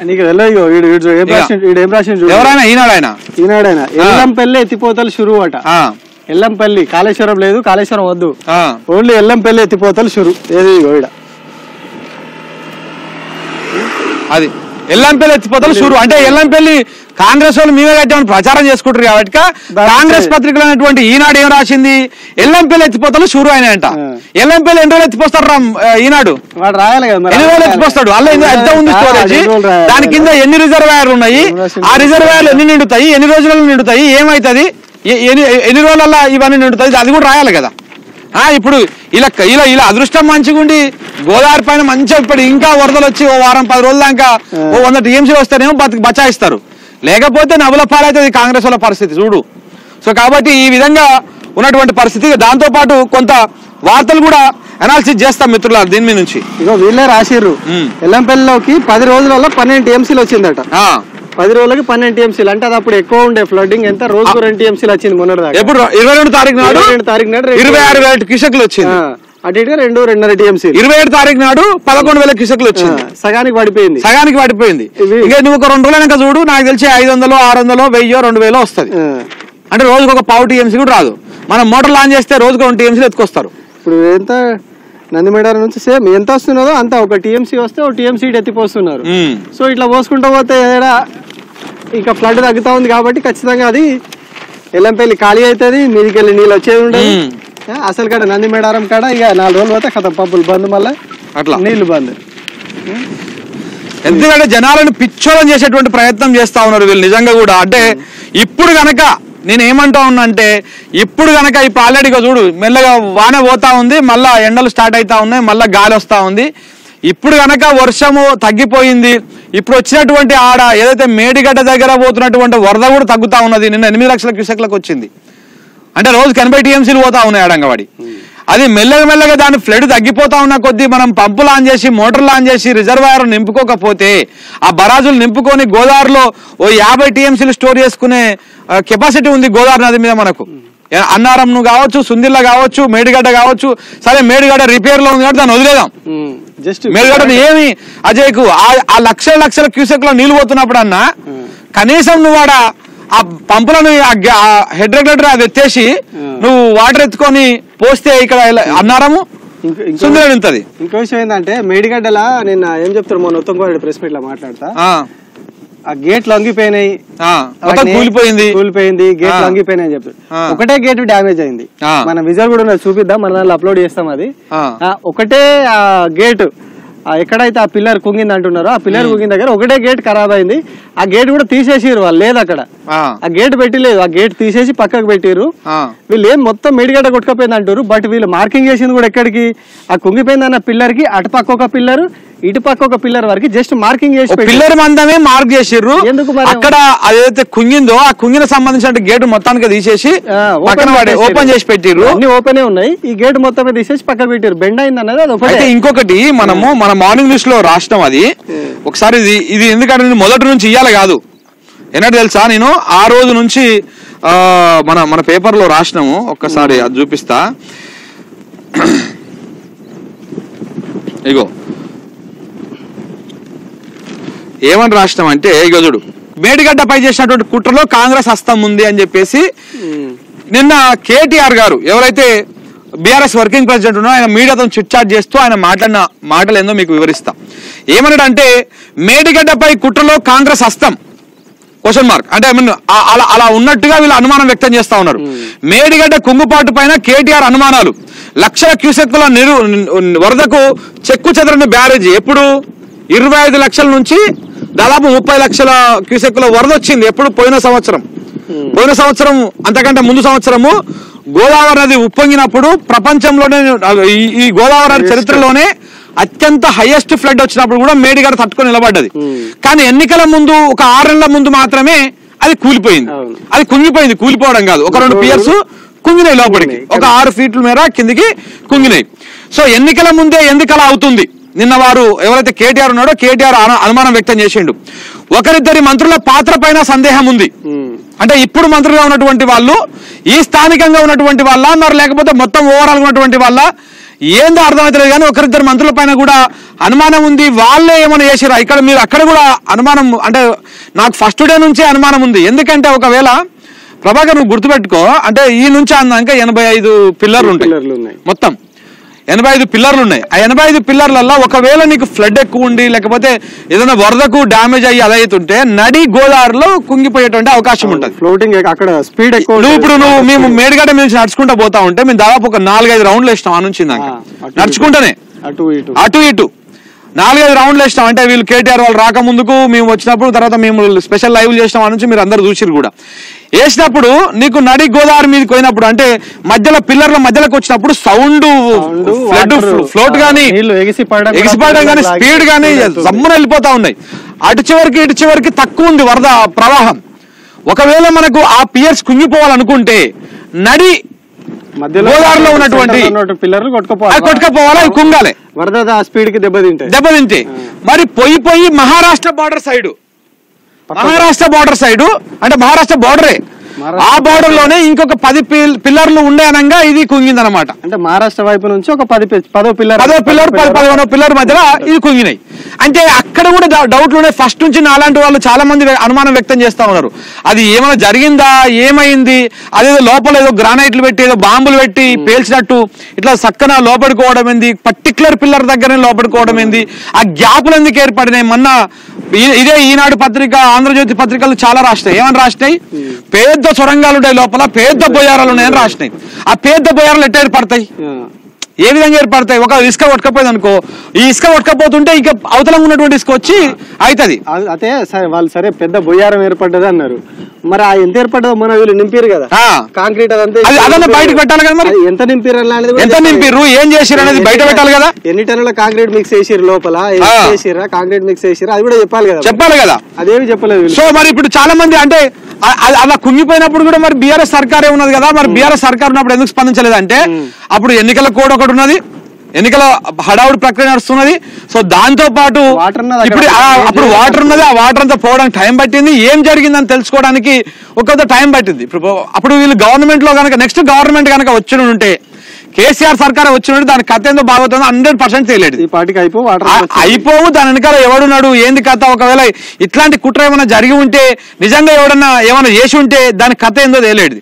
నీకు ఎవరైనా ఈనాడైనా ఎల్లంపల్లి ఎత్తిపోతలు షురు అట. ఎల్లంపల్లి కాళేశ్వరం లేదు, కాళేశ్వరం వద్దు, ఓన్లీ ఎల్లంపల్లి ఎత్తిపోతలు షురు. ఏది అది ఎల్లంపల్లి ఎత్తిపోతలు షురు అంటే ఎల్లంపల్లి కాంగ్రెస్ వాళ్ళు మేమే కట్టామని ప్రచారం చేసుకుంటారు కాబట్టి కాంగ్రెస్ పత్రికలు అనేటువంటి ఈనాడు ఏం రాసింది, ఎల్లంపల్లి ఎత్తిపోతలు షురు అయినా అంట. ఎల్లంపల్లి ఎన్ని రోజులు ఎత్తిపోస్తాడు రాయాలి కదా, ఎన్ని రోజులు ఎత్తిపోస్తాడు, అలా ఎంత ఉంది స్టోరేజ్, దాని కింద ఎన్ని రిజర్వాయర్లు ఉన్నాయి, ఆ రిజర్వాయర్లు ఎన్ని నిండుతాయి, ఎన్ని రోజులలో నిండుతాయి, ఏమైతుంది, ఎన్ని రోజులలో ఇవన్నీ నిండుతాయి, అది కూడా రాయాలి కదా. ఇప్పుడు ఇలా ఇలా ఇలా అదృష్టం మంచిగా ఉండి గోదావరి పైన మంచిగా ఇప్పుడు ఇంకా వరదలు వచ్చి ఓ వారం 10 రోజుల దాకా ఓ 100 టీఎంసీలు వస్తేనేమో బచాయిస్తారు, లేకపోతే నవ్వుల పాలవుతుంది కాంగ్రెస్ వాళ్ళ పరిస్థితి చూడు. సో కాబట్టి ఈ విధంగా ఉన్నటువంటి పరిస్థితి. దాంతో పాటు కొంత వార్తలు కూడా అనాలిసిస్ చేస్తాం మిత్రులారు దీని మీద నుంచి. ఇగో వీళ్ళే రాసిర్రు, ఎల్లంపల్లిలోకి 10 రోజులలో 12 టీఎంసీలు వచ్చిందట. 10 రోజులకి 12 టీఎంసీలు అంటే అది అప్పుడు ఎక్కువ ఉండే ఫ్లడ్డింగ్, ఎంత రోజుకు 2 టీఎంసీలు వచ్చింది మొన్నటి. ఎప్పుడు 22 తారీఖు నాడు 26,000 క్యూసెక్లు వచ్చింది, అటు ఇటుగా 2.5 టీఎంసీ. 27 తారీఖు నాడు 11,000 క్యూసెక్లు వచ్చింది, సగానికి పడిపోయింది. ఇంకా నువ్వు ఒక 2 రోజులైనా చూడు, నాకు తెలిసి 500, 600, 1000, 2000 వస్తుంది. అంటే రోజుకు ఒక 1/4 టీఎంసీ కూడా రాదు. మనం మోటార్ లాంచ్ చేస్తే రోజుకు 2 టీఎంసీలు ఎత్తుకొస్తారు. ఇప్పుడు ఎంత నందిమేడారం నుంచి సేమ్ ఎంత వస్తున్నదో అంత ఒక టీఎంసీ వస్తే ఒక టీఎంసీ ఎత్తిపోస్తున్నారు. సో ఇట్లా పోసుకుంటూ పోతే ఏదైనా ఇంకా ఫ్లడ్ తగ్గుతా ఉంది కాబట్టి ఖచ్చితంగా అది ఎల్లంపల్లి ఖాళీ అవుతుంది, మీదికి వెళ్ళి నీళ్ళు వచ్చేది ఉండదు. అసలు కాడ నందిమేడారం కాడ ఇక 4 రోజులు పోతే కథ పంపులు బంద్, మళ్ళీ అట్లా నీళ్లు బంద్. ఎందుకంటే జనాలను పిచ్చోళం చేసేటువంటి ప్రయత్నం చేస్తా ఉన్నారు వీళ్ళు నిజంగా కూడా. అంటే ఇప్పుడు గనక నేను ఏమంటా ఉన్నా అంటే ఇప్పుడు గనక ఇప్పుడు ఆల్రెడీగా చూడు మెల్లగా వాన పోతా ఉంది, మళ్ళా ఎండలు స్టార్ట్ అవుతా ఉన్నాయి, మళ్ళా గాలి వస్తా ఉంది. ఇప్పుడు గనక వర్షము తగ్గిపోయింది, ఇప్పుడు వచ్చినటువంటి ఆడ ఏదైతే మేడిగడ్డ దగ్గర పోతున్నటువంటి వరద కూడా తగ్గుతా ఉన్నది. నిన్న 8 లక్షల క్యూసెక్లకు వచ్చింది, అంటే రోజుకి 80 టీఎంసీలు పోతా ఉన్నాయి ఆడంగవాడి. అది మెల్లగా దాని ఫ్లడ్ తగ్గిపోతా ఉన్న కొద్దీ మనం పంపులు ఆన్ చేసి మోటార్లు ఆన్ చేసి రిజర్వాయర్ నింపుకోకపోతే ఆ బరాజులు నింపుకొని గోదావరిలో ఓ 50 టీఎంసీలు స్టోర్ చేసుకునే కెపాసిటీ ఉంది గోదావరి నది మీద మనకు. అన్నారం కావచ్చు, సుందిల్ల కావచ్చు, మేడిగడ్డ కావచ్చు. సరే మేడిగడ్డ రిపేర్ లో ఉంది కాబట్టి దాన్ని వదిలేదాం, మేడిగడ్డను ఏమి అజయ్కు ఆ లక్షల క్యూసెక్ లో నీళ్లు పోతున్నప్పుడు అన్నా కనీసం నువ్వు ఆడ ఆ పంపులను హెడ్ రెగ్యులేటర్ అది ఎత్తేసి నువ్వు వాటర్ ఎత్తుకొని పోస్తే ఇక్కడ అన్నారము సుందరం ఉంటది. ఇంకో విషయం ఏంటంటే మేడిగడ్డలా నిన్న ఏం చెప్తారు, మొన్న ఉత్తమ్ ప్రెస్ మీట్ లో మాట్లాడతా, ఆ గేట్లు వంగిపోయినాయి, కూలిపోయింది, గేట్లు వంగిపోయినాయి అని చెప్తారు. ఒకటే గేట్ డ్యామేజ్ అయింది, మన విజువల్ కూడా చూపిద్దాం, మన దాంట్లో అప్లోడ్ చేస్తాం. అది ఒకటే గేట్ ఎక్కడైతే ఆ పిల్లర్ కుంగింది అంటున్నారో ఆ పిల్లర్ కుంగిన దగ్గర ఒకటే గేట్ ఖరాబ్ అయింది. ఆ గేట్ కూడా తీసేసిరు వాళ్ళు, లేదు అక్కడ ఆ గేట్ పెట్టలేదు, ఆ గేట్ తీసేసి పక్కకు పెట్టిరు. వీళ్ళు ఏం మొత్తం మేడిగడ్డ కొట్టుకపోయింది అంటారు, బట్ వీళ్ళు మార్కింగ్ చేసింది కూడా ఎక్కడికి, ఆ కుంగిపోయింది అన్న పిల్లర్ కి అటు పక్క ఒక పిల్లర్ ఇటు పక్క ఒక పిల్లర్ వరకు జస్ట్ మార్కింగ్ చేసి పిల్లర్ మందమే మార్క్ చేసిర్రు. ఎందుకు అక్కడ అదైతే కుంగిందో ఆ కుంగిన సంబంధించిన గేట్ మొత్తానికి తీసేసి ఓపెన్ చేసి పెట్టిర్రు. అన్ని ఓపెన్ ఉన్నాయి, ఈ గేట్ మొత్తమే తీసేసి పక్కకు పెట్టిర్రు. బెండ్ అయింది అన్నది అది ఒకటి. ఇంకొకటి మనము మన మార్నింగ్ న్యూస్ లో రాష్ట్రం అది ఒకసారి ఇది ఎందుకంటే మొదటి నుంచి ఇయ్యాలి కాదు, ఏంటంటే తెలుసా, నేను ఆ రోజు నుంచి మన పేపర్ లో రాసినాము, ఒక్కసారి అది చూపిస్తా. ఇగో ఏమని రాష్ట్రం అంటే ఇగో చూడు, మేడిగడ్డపై చేసినటువంటి కుట్రలో కాంగ్రెస్ హస్తం ఉంది అని చెప్పేసి నిన్న కేటీఆర్ గారు ఎవరైతే బీఆర్ఎస్ వర్కింగ్ ప్రెసిడెంట్ ఉన్నారో ఆయన మీడియాతో చిట్ చాట్ చేస్తూ ఆయన మాట్లాడిన మాటలు ఏందో మీకు వివరిస్తా. ఏమన్నాడంటే మేడిగడ్డపై కుట్రలో కాంగ్రెస్ హస్తం క్వశ్చన్ మార్క్ అంటే అలా ఉన్నట్టుగా వీళ్ళు అనుమానం వ్యక్తం చేస్తా ఉన్నారు. మేడిగడ్డ కుంగుపాటు పైన కేటీఆర్ అనుమానాలు, లక్షల క్యూసెక్కుల వరదకు చెక్కు చెదరని బ్యారేజీ. ఎప్పుడు 25 లక్షల నుంచి దాదాపు 30 లక్షల క్యూసెక్కుల వరద వచ్చింది. ఎప్పుడు పోయిన సంవత్సరం అంతకంటే ముందు సంవత్సరము గోదావరి నది ఉప్పొంగినప్పుడు ప్రపంచంలోనే ఈ గోదావరి నది చరిత్రలోనే అత్యంత హైయెస్ట్ ఫ్లడ్ వచ్చినప్పుడు కూడా మేడిగడ్డ తట్టుకొని నిలబడ్డది. కానీ ఎన్నికల ముందు ఒక 6 నెలల ముందు మాత్రమే అది కూలిపోయింది. అది కుంగిపోయింది, కూలిపోవడం కాదు, ఒక 2 పియర్స్ కుంగినాయి లోపలికి, ఒక 6 ఫీట్ల మేర కిందికి కుంగినాయి. సో ఎన్నికల ముందే ఎందుకు అలా అవుతుంది? నిన్న వారు ఎవరైతే కేటీఆర్ ఉన్నాడో కేటీఆర్ అనుమానం వ్యక్తం చేసిండు. ఒకరిద్దరి మంత్రుల పాత్ర పైన సందేహం ఉంది. అంటే ఇప్పుడు మంత్రులుగా ఉన్నటువంటి వాళ్ళు ఈ స్థానికంగా ఉన్నటువంటి వాళ్ళ మరి లేకపోతే మొత్తం ఓవరాల్ ఉన్నటువంటి వాళ్ళ ఏందో అర్థమవుతలేదు కానీ ఒకరిద్దరు మంత్రుల పైన కూడా అనుమానం ఉంది. వాళ్ళే ఏమైనా చేసిరా ఇక్కడ మీరు అక్కడ కూడా అనుమానం అంటే నాకు ఫస్ట్ డే నుంచే అనుమానం ఉంది. ఎందుకంటే ఒకవేళ ప్రభాకర్ నువ్వు గుర్తుపెట్టుకో, అంటే ఈ నుంచి అన్నాక 85 పిల్లర్లు ఉంటాయి, మొత్తం 85 పిల్లర్లు ఉన్నాయి. ఆ 85 పిల్లర్లలో ఒకవేళ నీకు ఫ్లడ్ ఎక్కువ ఉండి లేకపోతే ఏదైనా వరదకు డ్యామేజ్ అయ్యి అదైతుంటే నడి గోదావరిలో కుంగిపోయేటువంటి అవకాశం ఉంటుంది. ఫ్లోటింగ్ అక్కడ స్పీడ్ ఎక్కువ. నువ్వు మేము మేడిగడ్డ నుంచి నడుచుకుంటూ పోతా ఉంటే మేము దాదాపు ఒక 4-5 రౌండ్లు వేసినాం. ఆ నుంచి నడుచుకుంటానే అటు ఇటు 4-5 రౌండ్లు వేసినాం. అంటే వీళ్ళు కేటీఆర్ వాళ్ళు రాకముందుకు మేము వచ్చినప్పుడు, తర్వాత మేము స్పెషల్ లైవ్ చేసినాం. ఆ నుంచి మీరు అందరు చూసిరు కూడా. వేసినప్పుడు నీకు నడి గోదావరి మీదకి పోయినప్పుడు అంటే మధ్యలో పిల్లర్ల మధ్యలోకి వచ్చినప్పుడు సౌండ్ ఫ్లోట్ గానీ ఎగిసిపడడం కానీ స్పీడ్ గానీ జమ్మున వెళ్ళిపోతా ఉన్నాయి. అటు చివరికి తక్కువ ఉంది వరద ప్రవాహం. ఒకవేళ మనకు ఆ పియర్స్ కుంగిపోవాలనుకుంటే నడి గోదావరిలో ఉన్నటువంటి పిల్లర్లు కొట్టుకపోవాలి, అవి కుంగాలి, వరద స్పీడ్ కి దెబ్బతింటే. మరి పోయి మహారాష్ట్ర బార్డర్ సైడ్ అంటే మహారాష్ట్ర బార్డరే, ఆ బార్డర్ లోనే ఇంకొక 10 పిల్లర్లు ఉండే అనగా ఇది కుంగింది అనమాట. అంటే మహారాష్ట్ర వైపు నుంచి ఒక 10 పిల్లర్ 11 పిల్లర్ మధ్యలో ఇది కుంగినాయి. అంటే అక్కడ కూడా డౌట్లు ఉన్నాయి. ఫస్ట్ నుంచి నాలాంటి వాళ్ళు చాలా మంది అనుమానం వ్యక్తం చేస్తా ఉన్నారు. అది ఏమైనా జరిగిందా, ఏమైంది, అదేదో లోపల ఏదో గ్రానైట్లు పెట్టి ఏదో బాంబులు పెట్టి పేల్చినట్టు ఇట్లా సక్కన లోపడుకోవడం ఏంది, పర్టికులర్ పిల్లర్ దగ్గరనే లోపడుకోవడం ఏంది, ఆ గ్యాపులు ఎందుకు ఏర్పడినాయి. మొన్న ఇదే ఈనాడు పత్రిక, ఆంధ్రజ్యోతి పత్రికలు చాలా రాసినాయి. ఏమని రాసినాయి, పెద్ద సొరంగాలు ఉంటాయి లోపల, పెద్ద బొయ్యారాలు ఉన్నాయని రాసినాయి. ఆ పెద్ద బొయ్యారాలు ఎట్లా ఏర్పడతాయి, ఏ విధంగా ఏర్పడతాయి? ఒక ఇసుక కొట్టుకపోయింది అనుకో, ఈ ఇసుక కొట్టుకపోతుంటే ఇంకా అవతలంగా ఉన్నటువంటి ఇసుక వచ్చి అవుతుంది. అదే వాళ్ళు సరే పెద్ద బొయ్యారం ఏర్పడ్డది అన్నారు. మరి ఆ ఎంత ఏర్పడ్డదో మన వీళ్ళు నింపారు కదా కాంక్రీట్, అదంతా బయటకు పెట్టాలి కదా. మరి ఎంత నింపారు ఏం చేసిరు అనేది బయట పెట్టాలి కదా. ఎన్ని టన్నుల కాంక్రీట్ మిక్స్ చేసిరు, లోపల చేసిరా కాంక్రీట్ మిక్స్ చేసిరా, అది కూడా చెప్పాలి కదా. అదేమి చెప్పలేదు. సో మరి ఇప్పుడు చాలా మంది అంటే అలా కుంగిపోయినప్పుడు కూడా మరి బీఆర్ఎస్ సర్కారే ఉన్నది కదా, మరి బీఆర్ఎస్ సర్కార్ ఉన్నప్పుడు ఎందుకు స్పందించలేదు అంటే అప్పుడు ఎన్నికల కోడ్ ఒకటి ఉన్నది, ఎన్నికల హడావుడి ప్రక్రియ నడుస్తున్నది. సో దాంతో పాటు ఇప్పుడు అప్పుడు వాటర్ ఉన్నది, ఆ వాటర్ అంతా పోవడానికి టైం పట్టింది. ఏం జరిగిందని తెలుసుకోవడానికి ఒక టైం పట్టింది. అప్పుడు వీళ్ళు గవర్నమెంట్ లో కనుక నెక్స్ట్ గవర్నమెంట్ కనుక వచ్చి ఉంటే, కేసీఆర్ సర్కార్ వచ్చినట్టు దాని కథ ఏందో బాగుతుందో 100% తెలియదు. ఈ పాటికి అయిపోవు. దాని వెనకాల ఎవడున్నాడు, ఏంది కథ, ఒకవేళ ఇట్లాంటి కుట్ర ఏమైనా జరిగి ఉంటే, నిజంగా ఎవడన్నా ఏమైనా చేసి ఉంటే దాని కథ ఏందో తెలియదు.